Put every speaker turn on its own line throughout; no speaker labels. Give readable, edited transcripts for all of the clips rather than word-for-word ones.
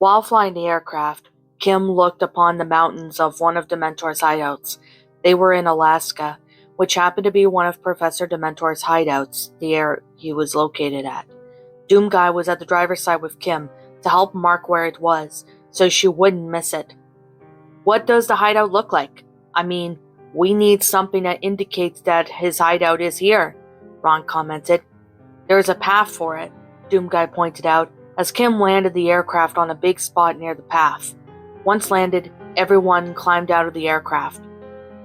While flying the aircraft, Kim looked upon the mountains of one of Dementor's hideouts. They were in Alaska, which happened to be one of Professor Dementor's hideouts, the area he was located at. Doomguy was at the driver's side with Kim to help mark where it was, so she wouldn't miss it. What does the hideout look like? I mean, we need something that indicates that his hideout is here, Ron commented. There's a path for it, Doomguy pointed out, as Kim landed the aircraft on a big spot near the path. Once landed, everyone climbed out of the aircraft.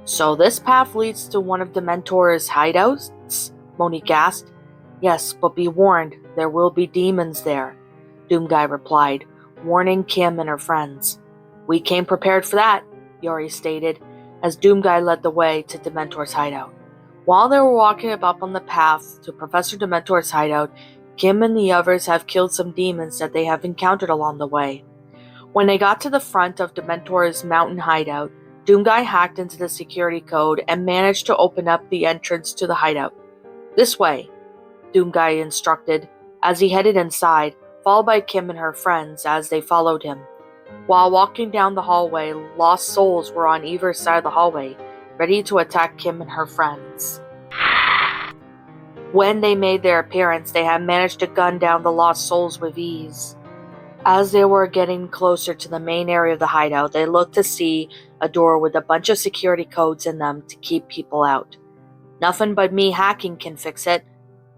So this path leads to one of Dementor's hideouts? Monique asked. Yes, but be warned, there will be demons there, Doomguy replied, warning Kim and her friends. We came prepared for that, Yori stated, as Doomguy led the way to Dementor's hideout. While they were walking up on the path to Professor Dementor's hideout, Kim and the others have killed some demons that they have encountered along the way. When they got to the front of Dementor's mountain hideout, Doomguy hacked into the security code and managed to open up the entrance to the hideout. This way, Doomguy instructed, as he headed inside, followed by Kim and her friends as they followed him. While walking down the hallway, lost souls were on either side of the hallway, ready to attack Kim and her friends. When they made their appearance, they had managed to gun down the lost souls with ease. As they were getting closer to the main area of the hideout, they looked to see a door with a bunch of security codes in them to keep people out. Nothing but me hacking can fix it,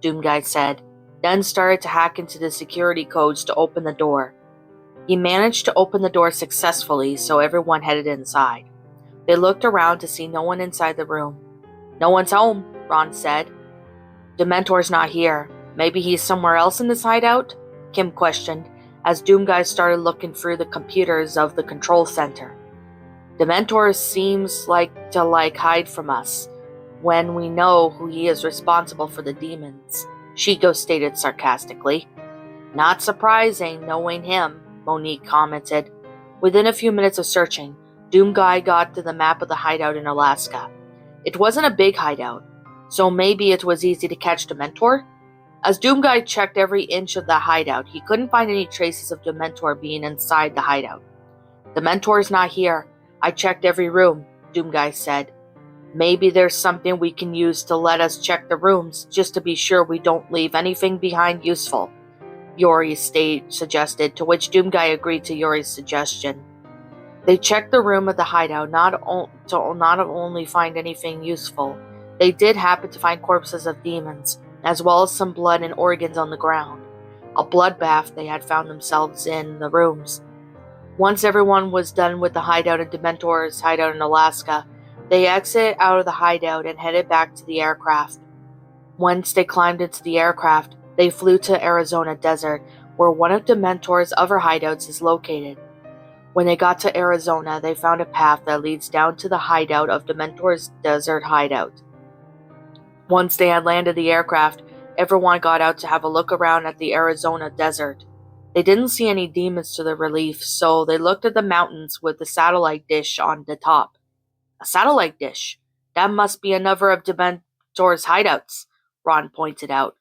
Doomguy said, then started to hack into the security codes to open the door. He managed to open the door successfully, so everyone headed inside. They looked around to see no one inside the room. No one's home, Ron said. Dementor's not here. Maybe he's somewhere else in this hideout? Kim questioned, as Doomguy started looking through the computers of the control center. Dementor seems to hide from us, when we know who he is responsible for the demons, Shigo stated sarcastically. Not surprising, knowing him, Monique commented. Within a few minutes of searching, Doomguy got to the map of the hideout in Alaska. It wasn't a big hideout, so maybe it was easy to catch Dementor? As Doomguy checked every inch of the hideout, he couldn't find any traces of Dementor being inside the hideout. Dementor's not here. I checked every room, Doomguy said. Maybe there's something we can use to let us check the rooms, just to be sure we don't leave anything behind useful, Yori suggested, to which Doomguy agreed to Yori's suggestion. They checked the room of the hideout to not only find anything useful. They did happen to find corpses of demons, as well as some blood and organs on the ground. A bloodbath they had found themselves in the rooms. Once everyone was done with the hideout in Dementor's hideout in Alaska, they exited out of the hideout and headed back to the aircraft. Once they climbed into the aircraft, they flew to Arizona desert, where one of Dementor's other hideouts is located. When they got to Arizona, they found a path that leads down to the hideout of Dementor's desert hideout. Once they had landed the aircraft, everyone got out to have a look around at the Arizona desert. They didn't see any demons to their relief, so they looked at the mountains with the satellite dish on the top. A satellite dish? That must be another of Dementor's hideouts, Ron pointed out.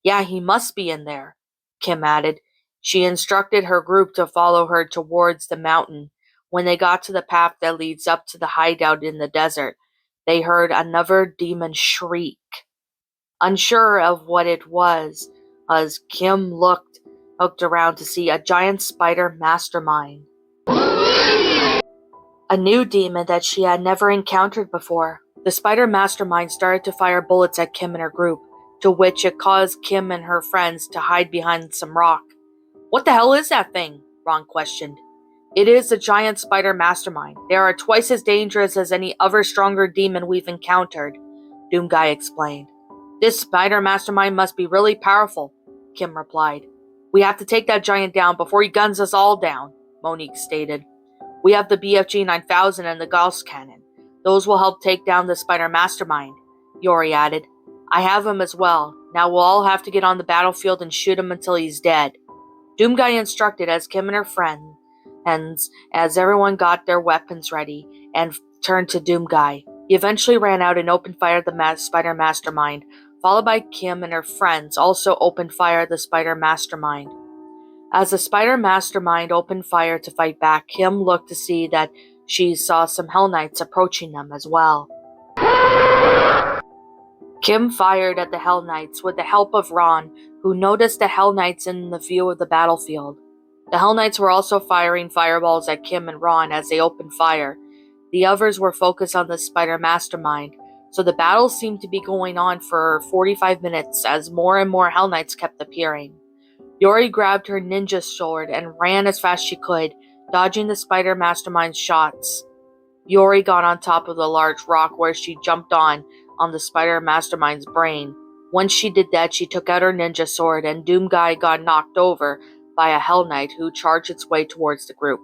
Yeah, he must be in there, Kim added. She instructed her group to follow her towards the mountain. When they got to the path that leads up to the hideout in the desert, they heard another demon shriek. Unsure of what it was, as Kim looked around to see a giant spider mastermind. A new demon that she had never encountered before. The spider mastermind started to fire bullets at Kim and her group, to which it caused Kim and her friends to hide behind some rock. What the hell is that thing? Ron questioned. It is a giant spider mastermind. They are twice as dangerous as any other stronger demon we've encountered, Doomguy explained. This spider mastermind must be really powerful, Kim replied. We have to take that giant down before he guns us all down, Monique stated. We have the BFG 9000 and the Gauss cannon. Those will help take down the spider mastermind, Yori added. I have him as well. Now we'll all have to get on the battlefield and shoot him until he's dead. Doomguy instructed as Kim and her friends, as everyone got their weapons ready, and turned to Doomguy. He eventually ran out and opened fire at the spider mastermind, followed by Kim and her friends also opened fire at the spider mastermind. As the spider mastermind opened fire to fight back, Kim looked to see that she saw some Hell Knights approaching them as well. Kim fired at the Hell Knights with the help of Ron, who noticed the Hell Knights in the view of the battlefield. The Hell Knights were also firing fireballs at Kim and Ron as they opened fire. The others were focused on the spider mastermind, so the battle seemed to be going on for 45 minutes as more and more Hell Knights kept appearing. Yori grabbed her ninja sword and ran as fast as she could, dodging the spider mastermind's shots. Yori got on top of the large rock where she jumped on the spider mastermind's brain. Once she did that, she took out her ninja sword and Doomguy got knocked over by a Hell Knight who charged its way towards the group.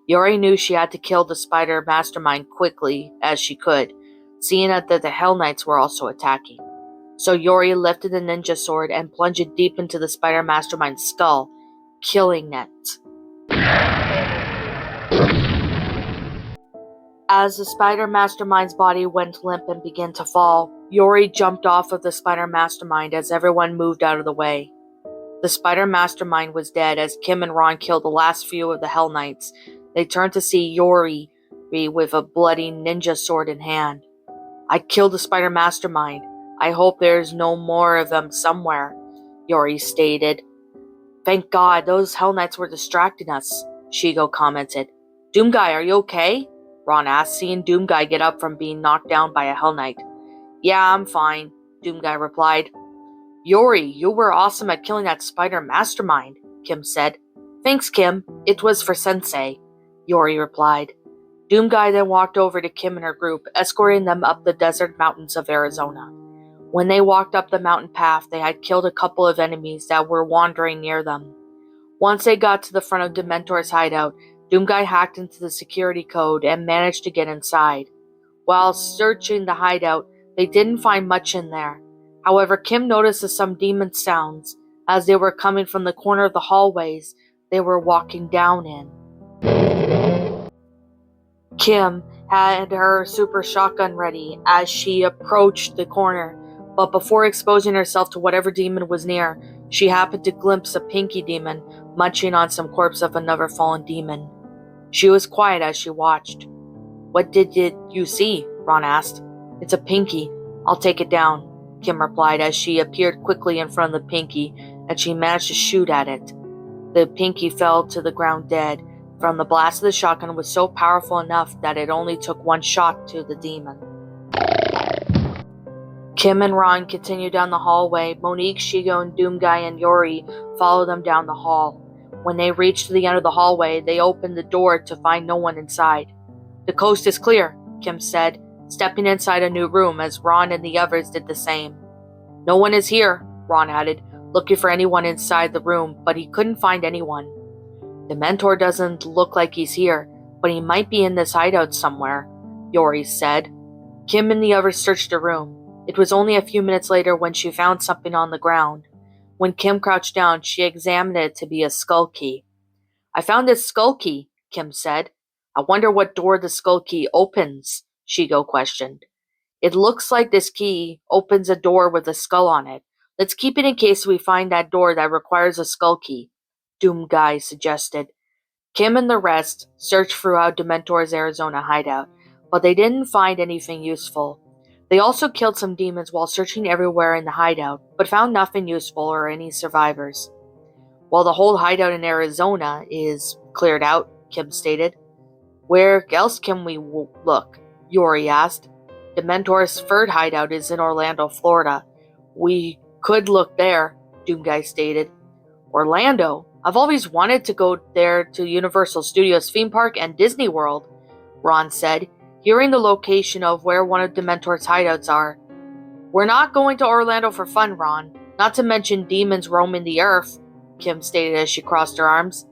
Yori knew she had to kill the spider mastermind quickly as she could, seeing that the Hell Knights were also attacking. So Yori lifted the ninja sword and plunged it deep into the spider mastermind's skull, killing it. As the spider mastermind's body went limp and began to fall, Yori jumped off of the spider mastermind as everyone moved out of the way. The spider mastermind was dead as Kim and Ron killed the last few of the Hell Knights. They turned to see Yori with a bloody ninja sword in hand. "I killed the spider mastermind. I hope there's no more of them somewhere," Yori stated. "Thank God, those Hell Knights were distracting us," Shigo commented. "Doomguy, are you okay?" Ron asked, seeing Doomguy get up from being knocked down by a Hell Knight. "Yeah, I'm fine," Doomguy replied. "Yori, you were awesome at killing that spider mastermind," Kim said. "Thanks, Kim. It was for Sensei," Yori replied. Doomguy then walked over to Kim and her group, escorting them up the desert mountains of Arizona. When they walked up the mountain path, they had killed a couple of enemies that were wandering near them. Once they got to the front of Dementor's hideout, Doomguy hacked into the security code and managed to get inside. While searching the hideout, they didn't find much in there. However, Kim noticed some demon sounds as they were coming from the corner of the hallways they were walking down in. Kim had her super shotgun ready as she approached the corner, but before exposing herself to whatever demon was near, she happened to glimpse a pinky demon munching on some corpse of another fallen demon. She was quiet as she watched. "What did you see?" Ron asked. "It's a pinky. I'll take it down," Kim replied as she appeared quickly in front of the pinky and she managed to shoot at it. The pinky fell to the ground dead from the blast of the shotgun was so powerful enough that it only took one shot to the demon. Kim and Ron continued down the hallway. Monique, Shigo, and Doomguy and Yori followed them down the hall. When they reached the end of the hallway, they opened the door to find no one inside. "The coast is clear," Kim said, stepping inside a new room as Ron and the others did the same. "No one is here," Ron added, looking for anyone inside the room, but he couldn't find anyone. "The mentor doesn't look like he's here, but he might be in this hideout somewhere," Yori said. Kim and the others searched the room. It was only a few minutes later when she found something on the ground. When Kim crouched down, she examined it to be a skull key. "I found this skull key," Kim said. "I wonder what door the skull key opens," Shigo questioned. "It looks like this key opens a door with a skull on it. Let's keep it in case we find that door that requires a skull key," Doomguy suggested. Kim and the rest searched throughout Dementor's Arizona hideout, but they didn't find anything useful. They also killed some demons while searching everywhere in the hideout, but found nothing useful or any survivors. "Well, the whole hideout in Arizona is cleared out," Kim stated. "Where else can we look?" Yori asked. Dementor's third hideout is in Orlando, Florida. "We could look there," Doomguy stated. "Orlando? I've always wanted to go there to Universal Studios theme park and Disney World," Ron said, hearing the location of where one of Dementor's hideouts are. "We're not going to Orlando for fun, Ron. Not to mention demons roaming the earth," Kim stated as she crossed her arms.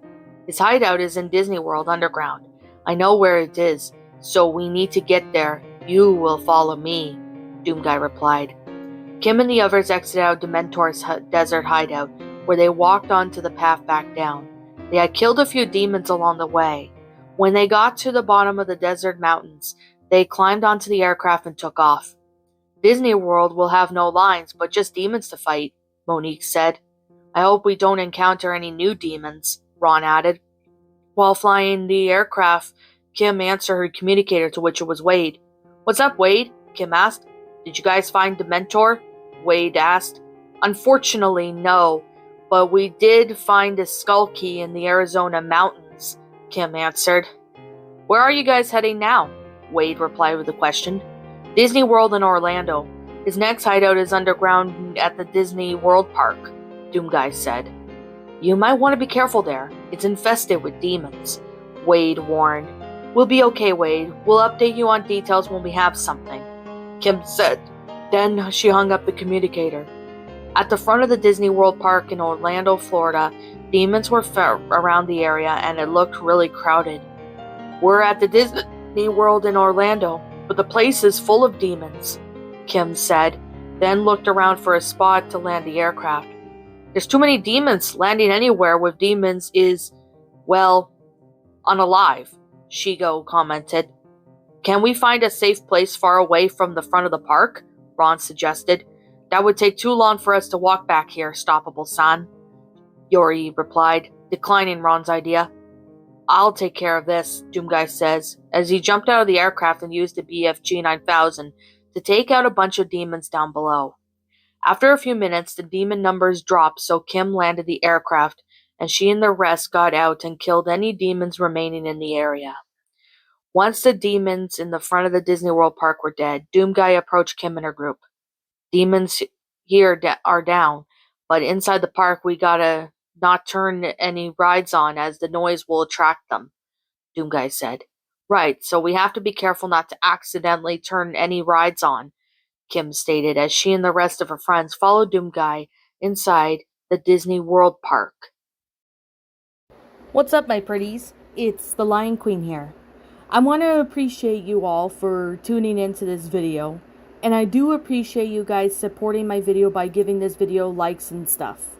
"His hideout is in Disney World Underground. I know where it is, so we need to get there. You will follow me," Doomguy replied. Kim and the others exited out Dementor's desert hideout, where they walked onto the path back down. They had killed a few demons along the way. When they got to the bottom of the desert mountains, they climbed onto the aircraft and took off. "Disney World will have no lines, but just demons to fight," Monique said. I hope we don't encounter any new demons, Ron added. While flying the aircraft, Kim answered her communicator, to which it was Wade. What's up, Wade? Kim asked. Did you guys find Dementor? Wade asked. Unfortunately, no, but we did find a skull key in the Arizona mountains, Kim answered. Where are you guys heading now? Wade replied with a question. Disney World in Orlando. His next hideout is underground at the Disney World Park, Doomguy said. You might want to be careful there. It's infested with demons, Wade warned. We'll be okay, Wade. We'll update you on details when we have something, Kim said. Then she hung up the communicator. At the front of the Disney World Park in Orlando, Florida, demons were around the area and it looked really crowded. We're at the Disney World in Orlando, but the place is full of demons, Kim said, then looked around for a spot to land the aircraft. There's too many demons. Landing anywhere with demons is, well, unalive, Shigo commented. Can we find a safe place far away from the front of the park? Ron suggested. That would take too long for us to walk back here, Stoppable-san, Yori replied, declining Ron's idea. I'll take care of this, Doomguy says, as he jumped out of the aircraft and used the BFG 9000 to take out a bunch of demons down below. After a few minutes, the demon numbers dropped, so Kim landed the aircraft, and she and the rest got out and killed any demons remaining in the area. Once the demons in the front of the Disney World Park were dead, Doomguy approached Kim and her group. Demons here are down, but inside the park we gotta not turn any rides on as the noise will attract them, Doomguy said. Right, so we have to be careful not to accidentally turn any rides on, Kim stated as she and the rest of her friends followed Doomguy inside the Disney World Park.
What's up, my pretties? It's the Lion Queen here. I want to appreciate you all for tuning into this video, and I do appreciate you guys supporting my video by giving this video likes and stuff.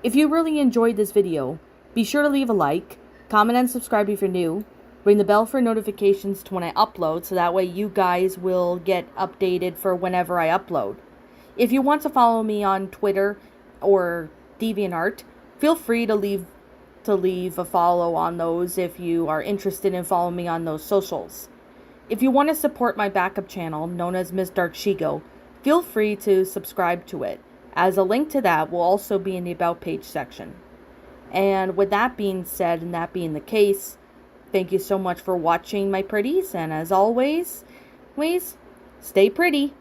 If you really enjoyed this video, be sure to leave a like, comment and subscribe if you're new, ring the bell for notifications to when I upload so that way you guys will get updated for whenever I upload. If you want to follow me on Twitter or DeviantArt, feel free to leave a follow on those if you are interested in following me on those socials. If you want to support my backup channel, known as Miss Dark Shigo, feel free to subscribe to it, as a link to that will also be in the About page section. And with that being said, and that being the case, thank you so much for watching, my pretties, and as always, stay pretty.